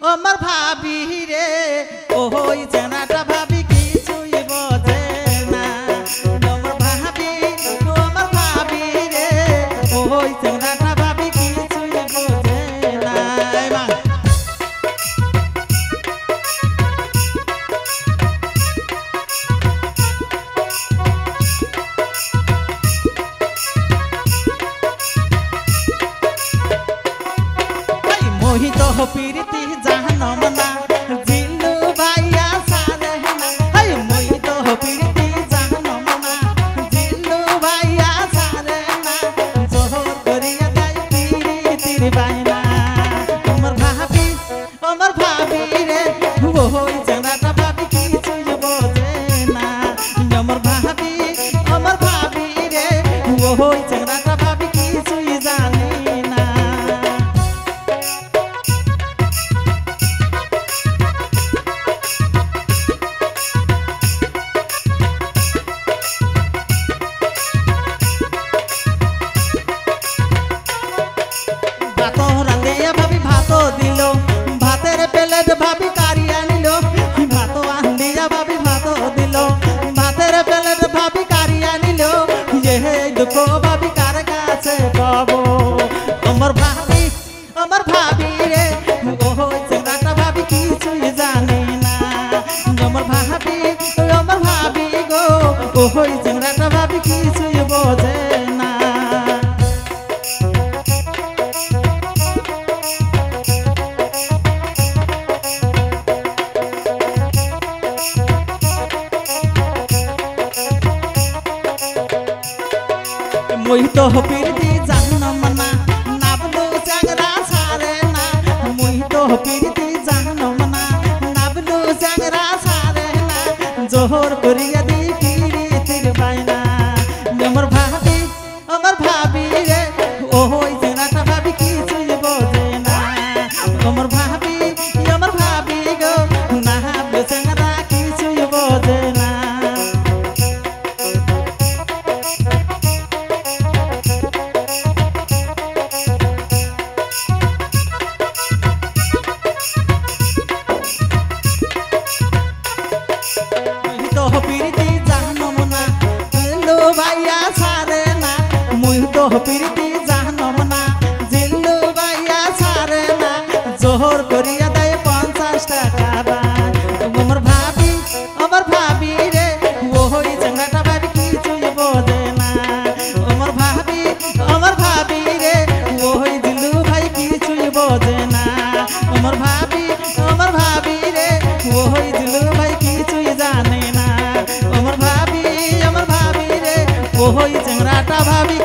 আমার ভাবি রে ওই চেনাটা ভাবি কিছুই বোঝে না আমার ভাবি রে ওই চেনাটা ভাবি কিছুই বোঝে না মোহিত প্রীতি জানম না জিল্লু ভাইয়া সারে না হাই মোহিত প্রীতি জানম না জিল্লু ভাইয়া সারে না জোহর করিয়া দেয় প্রীতির বাইনা আমার ভাবি রে ওই চেনাটা ভাবি কিছুই বোঝে না আমার ভাবি রে ওই চেনাটা ভাবি কিছুই জানে না দিল ভাতের প্লেট ভাবি কারিয়া নিল ভাত আন্দিয়া ভাবি ভাত দিল ভাতের প্লেট ভাবি কারিয়া নিল দুঃখ ভাবি কার কাছে পাবো আমার ভাবি রে ওই চেনাটা ভাবি কিছুই জানে না আমার ভাবি গো ওই চেনাটা ভাবি কিছুই বোঝে না মোহিত প্রীতি জানম না নাবলু চ্যাংরা সারে না মোহিত প্রীতি জানম না নাবলু চ্যাংরা সারে না জোহর করিয়া দি প্রীতির বাইনা আমার ভাবি রে ওই চেনাটা ভাবি কিছুই বোঝে না আমার ভাবি গো নাবলু চ্যাংরা কিছুই বোঝে না প্রীতি জানম না জিল্লু ভাইয়া সারে না মোহিত প্রীতি জানম না জিল্লু ভাইয়া সারে না জোহর করিয়া দেয় 50 টাকা আমার ভাবি রে ওই চেনাটা ভাবি কিছুই বোঝে না আমার ভাবি রে ওই জিল্লু ভাই কিছুই বোঝে না আমার ভাবি রে ওই জিল্লু ভাই কিছুই জানে না আমার ভাবি রে ওই চেংরাটা ভাবি